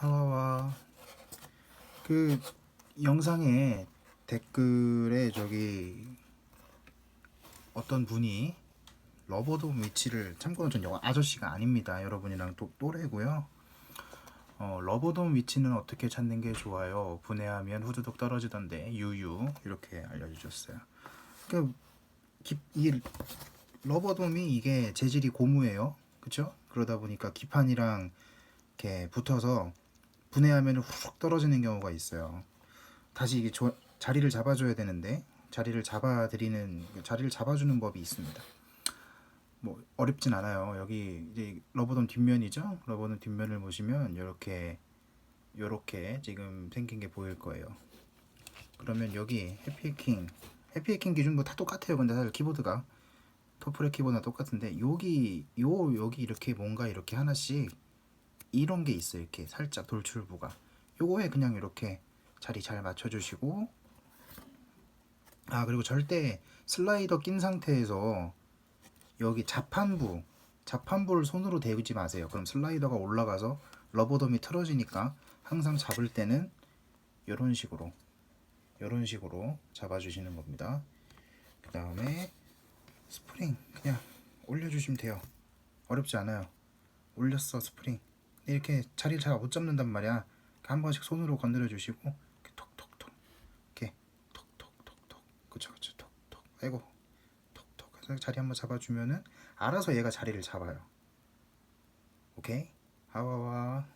하와와. 그 영상에 댓글에 저기 어떤 분이 러버돔 위치를, 참고로 전 아저씨가 아닙니다. 여러분이랑 또래고요. 러버돔 위치는 어떻게 찾는 게 좋아요? 분해하면 후두둑 떨어지던데 유유 이렇게 알려주셨어요. 그러니까 이 러버돔이 이게 재질이 고무예요. 그쵸? 그러다 보니까 기판이랑 이렇게 붙어서 분해하면 훅 떨어지는 경우가 있어요. 다시 이게 자리를 잡아줘야 되는데 자리를 잡아주는 법이 있습니다. 뭐 어렵진 않아요. 여기 이제 러버돔 뒷면이죠. 러버돔 뒷면을 보시면 이렇게 지금 생긴 게 보일 거예요. 그러면 여기 해피해킹 기준도 다 똑같아요. 근데 사실 키보드가 토프레 키보드랑 똑같은데 여기 이렇게 뭔가 이렇게 하나씩 이런 게 있어요. 이렇게 살짝 돌출부가, 요거에 그냥 이렇게 자리 잘 맞춰주시고, 그리고 절대 슬라이더 낀 상태에서 여기 자판부를 손으로 대지 마세요. 그럼 슬라이더가 올라가서 러버돔이 틀어지니까 항상 잡을 때는 이런 식으로 잡아주시는 겁니다. 그 다음에 스프링 그냥 올려주시면 돼요. 어렵지 않아요. 올렸어 스프링. 이렇게 자리를 잘 못 잡는단 말이야. 한 번씩 손으로 건드려 주시고 이렇게 톡톡톡, 이렇게 톡톡톡톡, 그쵸 톡톡, 아이고 톡톡 해서 자리 한번 잡아주면은 알아서 얘가 자리를 잡아요. 오케이? 하와와.